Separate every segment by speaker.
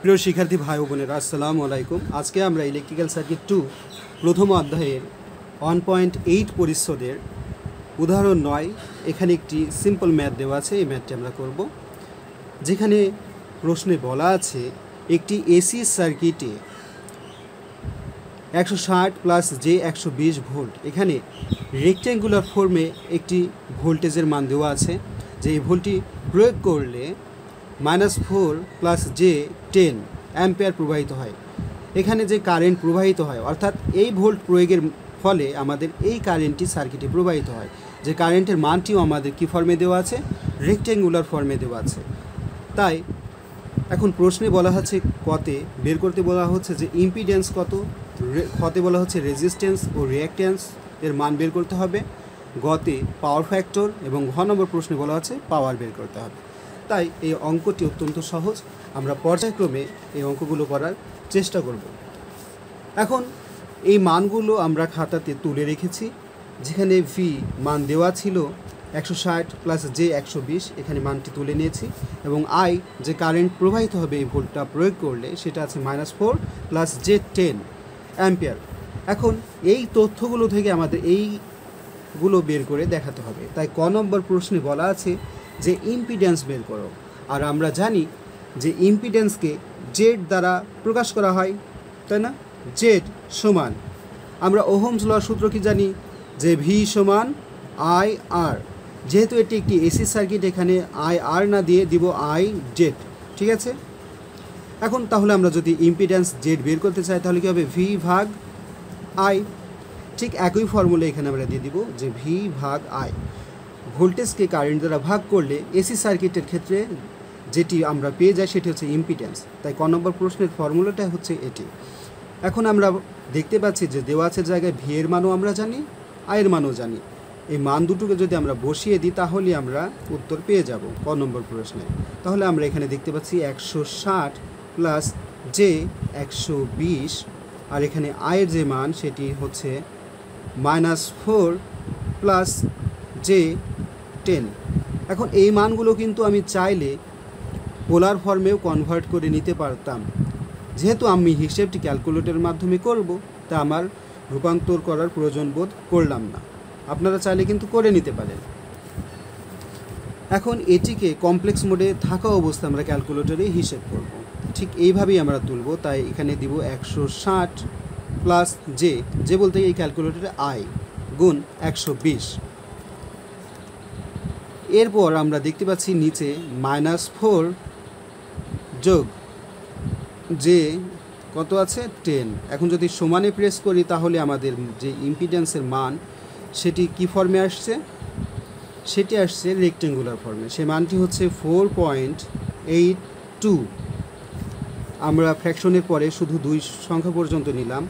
Speaker 1: প্রিয় শিক্ষার্থী ভাই ও বোনেরা, আসসালামু আলাইকুম। আজকে আমরা ইলেকট্রিক্যাল সার্কিট 2 প্রথম অধ্যায়ের 1.8 পরিচ্ছেদের উদাহরণ 9 এখানে একটি সিম্পল ম্যাথ দেওয়া আছে। এই ম্যাথটি আমরা করব, যেখানে প্রশ্নে বলা আছে একটি এসি সার্কিটে 160 প্লাস জে 120 ভোল্ট, এখানে রেক্ট্যাঙ্গুলার ফর্মে একটি ভোল্টেজের মান দেওয়া আছে যে এই ভোল্টটি প্রয়োগ করলে -4 প্লাস জে 10 অ্যাম্পিয়ার প্রবাহিত হয়। এখানে যে কারেন্ট প্রবাহিত হয়, অর্থাৎ এই ভোল্ট প্রয়োগের ফলে আমাদের এই কারেন্টটি সার্কিটে প্রবাহিত হয়, যে কারেন্টের মানটিও আমাদের কী ফর্মে দেওয়া আছে, রেক্ট্যাঙ্গুলার ফর্মে দেওয়া আছে। তাই এখন প্রশ্নে বলা হচ্ছে কতে বের করতে বলা হচ্ছে যে ইম্পিডেন্স কত, খতে বলা হচ্ছে রেজিস্ট্যান্স ও রিঅ্যাক্ট্যান্স এর মান বের করতে হবে, গতে পাওয়ার ফ্যাক্টর এবং ঘ নম্বর প্রশ্নে বলা হচ্ছে পাওয়ার বের করতে হবে। তাই এই অঙ্কটি অত্যন্ত সহজ, আমরা পর্যায়ক্রমে এই অঙ্কগুলো করার চেষ্টা করব। এখন এই মানগুলো আমরা খাতাতে তুলে রেখেছি, যেখানে ভি মান দেওয়া ছিল 160 প্লাস জে 120, এখানে মানটি তুলে নিয়েছি, এবং আই যে কারেন্ট প্রবাহিত হবে এই ভোল্টটা প্রয়োগ করলে সেটা আছে -4 প্লাস জে 10 অ্যাম্পিয়ার। এখন এই তথ্যগুলো থেকে আমাদের এইগুলো বের করে দেখাতে হবে। তাই ক নম্বর প্রশ্নে বলা আছে যে ইম্পিডেন্স বের করো, আর আমরা জানি যে ইম্পিডেন্সকে জেড দ্বারা প্রকাশ করা হয়, তাই না? জেড সমান, আমরা ওহমস ল সূত্র কি জানি, যে ভি সমান আই আর। যেহেতু এটি একটি এসি সার্কিট, এখানে আই আর না দিয়ে দিব আই জেড, ঠিক আছে? এখন তাহলে আমরা যদি ইম্পিডেন্স জেড বের করতে চাই তাহলে কী হবে, ভি ভাগ আই। ঠিক একই ফর্মুলা এখানে আমরা দিয়ে দিব যে ভি ভাগ আই। ভোল্টেজকে কারেন্ট দ্বারা ভাগ করলে এসি সার্কিটের ক্ষেত্রে যেটি আমরা পেয়ে যাই সেটি হচ্ছে ইম্পিডেন্স। তাই ক নম্বর প্রশ্নের ফর্মুলাটা হচ্ছে এটি। এখন আমরা দেখতে পাচ্ছি যে দেওয়া আছে জায়গায় ভি এর মানও আমরা জানি, আয়ের মানও জানি। এই মান দুটোকে যদি আমরা বসিয়ে দিই তাহলে আমরা উত্তর পেয়ে যাব ক নম্বর প্রশ্নে। তাহলে আমরা এখানে দেখতে পাচ্ছি 160 প্লাস জে 120, আর এখানে আয়ের যে মান সেটি হচ্ছে -4 প্লাস জে 10। এখন এই মানগুলো কিন্তু আমি চাইলে পোলার ফর্মেও কনভার্ট করে নিতে পারতাম, যেহেতু আমি হিসেবটি ক্যালকুলেটরের মাধ্যমে করব, তা আমার রূপান্তর করার প্রয়োজন বোধ করলাম না। আপনারা চাইলে কিন্তু করে নিতে পারেন। এখন এটিকে কমপ্লেক্স মোডে থাকা অবস্থায় আমরা ক্যালকুলেটরে হিসেব করব, ঠিক এইভাবেই আমরা তুলব। তাই এখানে দিব 160 প্লাস জে বলতে এই ক্যালকুলেটরে আই গুণ 120। এরপর আমরা দেখতে পাচ্ছি নিচে -4 যোগ যে কত আছে 10। এখন যদি সমানে প্রেস করি তাহলে আমাদের যে ইম্পিডেন্সের মান সেটি কি ফর্মে আসছে, সেটি আসছে রেক্ট্যাঙ্গুলার ফর্মে। সে মানটি হচ্ছে 4.82। আমরা ফ্র্যাকশনের পরে শুধু 2 সংখ্যা পর্যন্ত নিলাম,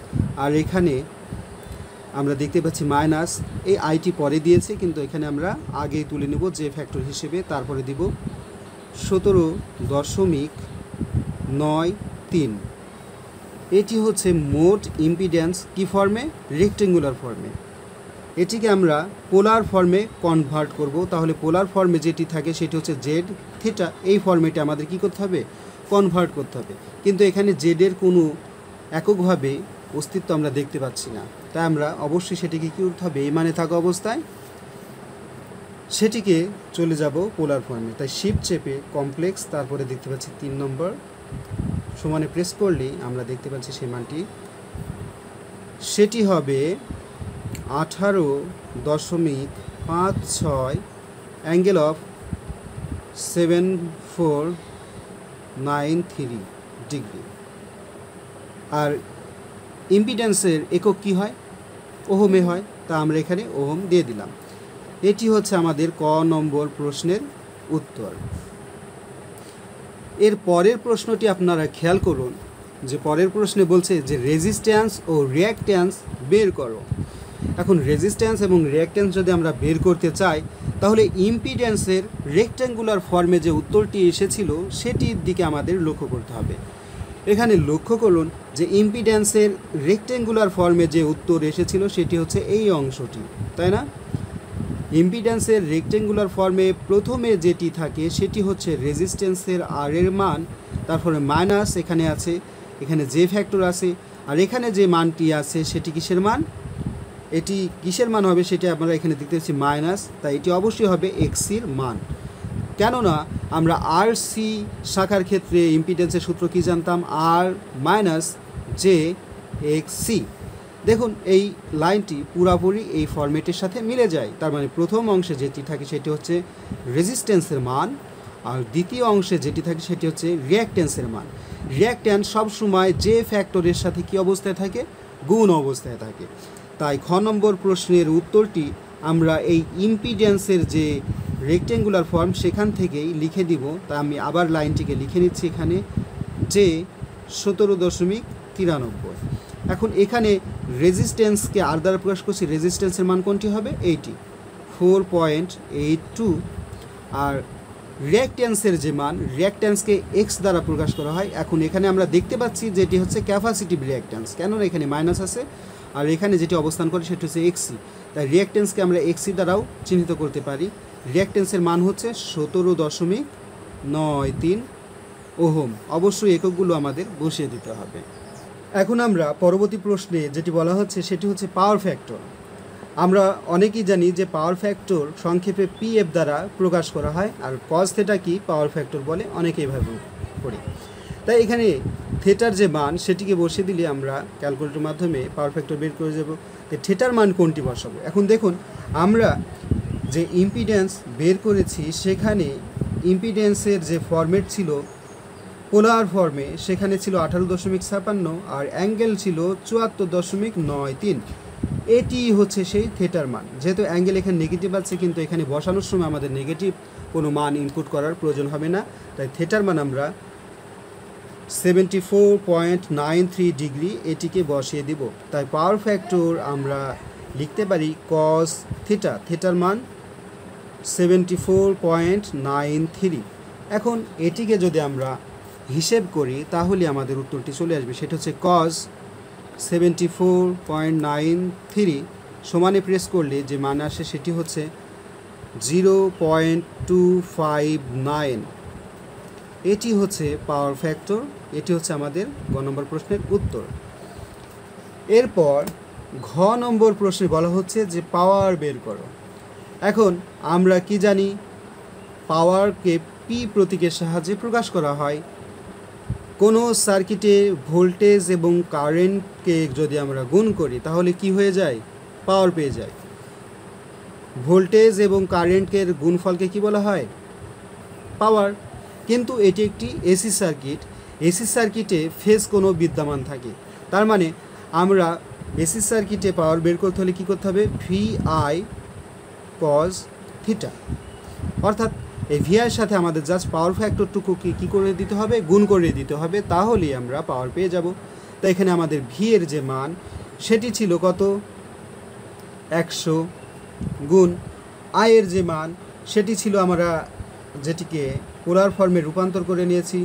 Speaker 1: আর এখানে আমরা দেখতে পাচ্ছি মাইনাস, এই আইটি পরে দিয়েছে কিন্তু এখানে আমরা আগেই তুলে নেব যে ফ্যাক্টর হিসেবে। তারপরে দিব 17.93। এটি হচ্ছে মোট ইম্পিডেন্স কি ফর্মে, রেক্ট্যাঙ্গুলার ফর্মে। এটিকে আমরা পোলার ফর্মে কনভার্ট করব। তাহলে পোলার ফর্মে যেটি থাকে সেটি হচ্ছে জেড থিটা, এই ফর্মেটে আমাদের কি করতে হবে, কনভার্ট করতে হবে। কিন্তু এখানে জেডের কোনো এককভাবে অস্তিত্ব আমরা দেখতে পাচ্ছি না, তাই আমরা অবশ্যই সেটিকে কী করতে হবে, এই মানে থাকা অবস্থায় সেটিকে চলে যাব পোলার ফর্মে। তাই শিফট চেপে কমপ্লেক্স, তারপরে দেখতে পাচ্ছি 3 নম্বর সমানে প্রেস করলেই আমরা দেখতে পাচ্ছি সেই মানটি, সেটি হবে 18.56 অ্যাঙ্গেল অফ 7493 ডিগ্রি। আর ইম্পিডেন্সের একক কি হয়, ওহমে হয়, তা আমরা এখানে ওহম দিয়ে দিলাম। এটি হচ্ছে আমাদের ক নম্বর প্রশ্নের উত্তর। এর পরের প্রশ্নটি আপনারা খেয়াল করুন, যে পরের প্রশ্নে বলছে যে রেজিস্ট্যান্স ও রিঅ্যাক্ট্যান্স বের করো। এখন রেজিস্ট্যান্স এবং রিঅ্যাক্ট্যান্স যদি আমরা বের করতে চাই তাহলে ইম্পিডেন্সের রেক্ট্যাঙ্গুলার ফর্মে যে উত্তরটি এসেছিল সেটির দিকে আমাদের লক্ষ্য করতে হবে। এখানে লক্ষ্য করুন যে ইম্পিডেন্সের রেক্ট্যাঙ্গুলার ফর্মে যে উত্তর এসেছিল সেটি হচ্ছে এই অংশটি, তাই না? ইম্পিডেন্সের রেক্ট্যাঙ্গুলার ফর্মে প্রথমে যেটি থাকে সেটি হচ্ছে রেজিস্ট্যান্সের আর এর মান তারপরে মাইনাস এখানে আছে, এখানে জে ফ্যাক্টর আছে, আর এখানে যে মানটি আছে সেটি কিসের মান, এটি কিসের মান হবে সেটি আমরা এখানে দেখতে পাচ্ছি মাইনাস, তাই এটি অবশ্যই হবে এক্সির মান। কেননা আমরা আর সি শাখার ক্ষেত্রে ইম্পিডেন্সের সূত্র কি জানতাম, আর মাইনাস জে এক্স সি। দেখুন এই লাইনটি পুরাপুরি এই ফরম্যাটের সাথে মিলে যায়। তার মানে প্রথম অংশে যেটি থাকে সেটি হচ্ছে রেজিস্ট্যান্সের মান, আর দ্বিতীয় অংশে যেটি থাকে সেটি হচ্ছে রিঅ্যাকট্যান্সের মান। রিঅ্যাকট্যান্স সবসময় যে ফ্যাক্টরের সাথে কী অবস্থায় থাকে, গুণ অবস্থায় থাকে। তাই খ নম্বর প্রশ্নের উত্তরটি আমরা এই ইম্পিডেন্সের যে রেক্ট্যাঙ্গুলার ফর্ম সেখান থেকেই লিখে দিব। তাই আমি আবার লাইনটিকে লিখে নিচ্ছি এখানে, যে 17.93। এখন এখানে রেজিস্ট্যান্সকে আর দ্বারা প্রকাশ করছি, রেজিস্ট্যান্সের মান কোনটি হবে, এইটি 4.82। আর রিঅ্যাকট্যান্সের যে মান, রিঅ্যাকট্যান্সকে এক্স দ্বারা প্রকাশ করা হয়। এখন এখানে আমরা দেখতে পাচ্ছি যেটি হচ্ছে ক্যাপাসিটিভ রিঅ্যাকট্যান্স, কেননা এখানে মাইনাস আছে, আর এখানে যেটি অবস্থান করে সেটি হচ্ছে এক্সি। তাই রিঅ্যাকট্যান্সকে আমরা এক্সি দ্বারাও চিহ্নিত করতে পারি। রিঅ্যাকট্যান্সের মান হচ্ছে 17.93 ওহম। অবশ্যই এককগুলো আমাদের বসিয়ে দিতে হবে। এখন আমরা পরবর্তী প্রশ্নে যেটি বলা হচ্ছে সেটি হচ্ছে পাওয়ার ফ্যাক্টর। আমরা অনেকেই জানি যে পাওয়ার ফ্যাক্টর সংক্ষেপে পিএফ দ্বারা প্রকাশ করা হয়, আর কজ থেটা কি পাওয়ার ফ্যাক্টর বলে, অনেকেই ভাবে করি। তাই এখানে থেটার যে মান সেটিকে বসিয়ে দিলে আমরা ক্যালকুলেটরের মাধ্যমে পাওয়ার ফ্যাক্টর বের করে যাব। তো থেটার মান কোনটি বসাবো, এখন দেখুন আমরা যে ইম্পিডেন্স বের করেছি সেখানে ইম্পিডেন্সের যে ফরম্যাট ছিল পোলার ফর্মে, সেখানে ছিল 18.56 আর অ্যাঙ্গেল ছিল 74.93। এটি হচ্ছে সেই থেটার মান। যেহেতু অ্যাঙ্গেল এখানে নেগেটিভ আছে, কিন্তু এখানে বসানোর সময় আমাদের নেগেটিভ কোনো মান ইনপুট করার প্রয়োজন হবে না, তাই থেটার মান আমরা 74.93 ডিগ্রি এটিকে বসিয়ে দিব। তাই পাওয়ার ফ্যাক্টর আমরা লিখতে পারি কস থিটা, থিটার মান 74.93। এখন এটিকে যদি আমরা হিসেব করি তাহলে আমাদের উত্তরটি চলে আসবে, সেটা হচ্ছে কস 74.93 সমানে প্রেস করলে যে মান আসে সেটি হচ্ছে 0.259। এটি হচ্ছে পাওয়ার ফ্যাক্টর। এটি হচ্ছে আমাদের গ নম্বর প্রশ্নের উত্তর। এরপর ঘ নম্বর প্রশ্নে বলা হচ্ছে যে পাওয়ার বের করো। এখন আমরা কি জানি, পাওয়ারকে পি প্রতীকের সাহায্যে প্রকাশ করা হয়। কোনো সার্কিটে ভোল্টেজ এবং কারেন্টকে যদি আমরা গুণ করি তাহলে কি হয়ে যায়, পাওয়ার পেয়ে যায়। ভোল্টেজ এবং কারেন্টের গুণফলকে কি বলা হয়, পাওয়ার। কিন্তু এটি একটি এসি সার্কিট, এসি সার্কিটে ফেজ কোনো বিদ্যমান থাকে। তার মানে আমরা এসি সার্কিটে পাওয়ার বের করতে হলে কী করতে হবে, ভিআই কজ থিটা। অর্থাৎ এই ভিআইয়ের সাথে আমাদের জাস্ট পাওয়ার ফ্যাক্টরটুকু কী করে দিতে হবে, গুণ করে দিতে হবে, তাহলেই আমরা পাওয়ার পেয়ে যাব। তাই এখানে আমাদের ভি এর যে মান সেটি ছিল কত, 100 গুণ আই এর যে মান সেটি ছিল, আমরা যেটিকে পোলার ফর্মে রূপান্তর করে নিয়েছি।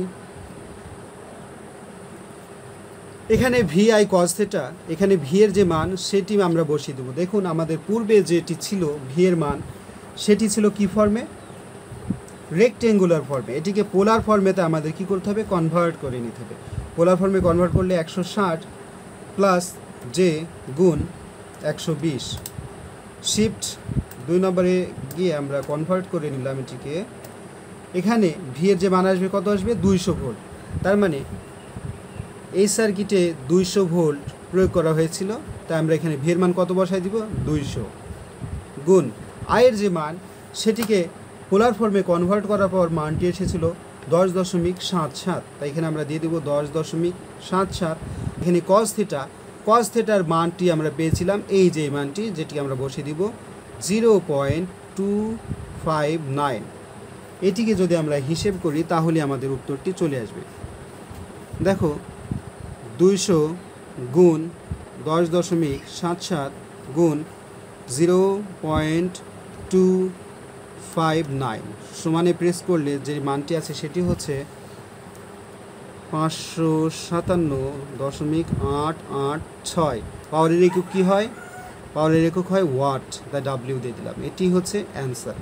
Speaker 1: এখানে ভি আই কজ থিটা, এখানে ভি এর যে মান সেটি আমরা বসিয়ে দেবো। দেখুন আমাদের পূর্বে যেটি ছিল ভি এর মান সেটি ছিল কি ফর্মে, রেক্টেঙ্গুলার ফর্মে। এটিকে পোলার ফর্মেতে আমাদের কি করতে হবে, কনভার্ট করে নিতে হবে। পোলার ফর্মে কনভার্ট করলে 160 প্লাস জে গুণ 120। শিফট 2 নম্বরে গিয়ে আমরা কনভার্ট করে নিলাম এটিকে। এখানে ভি এর যে মান আসবে কত আসবে, 200 ভোল্ট। তার মানে এই সার্কিটে 200 ভোল্ট প্রয়োগ করা হয়েছিল, তাই আমরা এখানে ভি এর মান কত বসাই দিব, 200 গুণ আয়ের যে মান সেটিকে পোলার ফর্মে কনভার্ট করার পর মানটি এসেছিল 10.77। তাই এখানে আমরা দিয়ে দেবো 10.77। এখানে কজ থিটা, কজ থিটার মানটি আমরা পেয়েছিলাম এই যে মানটি, যেটি আমরা বসিয়ে দিব 0.259। এটিকে যদি আমরা হিসেব করি তাহলে আমাদের উত্তরটি চলে আসবে। দেখো 200 গুণ 10.77 গুণ 0.259 সমানে প্রেস করলে যে মানটি আছে সেটি হচ্ছে 557.886। পাওয়ারের একক কী হয়, পাওয়ারের একক হয় ওয়াট, তাই ডাব্লিউ দিয়ে দিলাম। এটি হচ্ছে অ্যান্সার।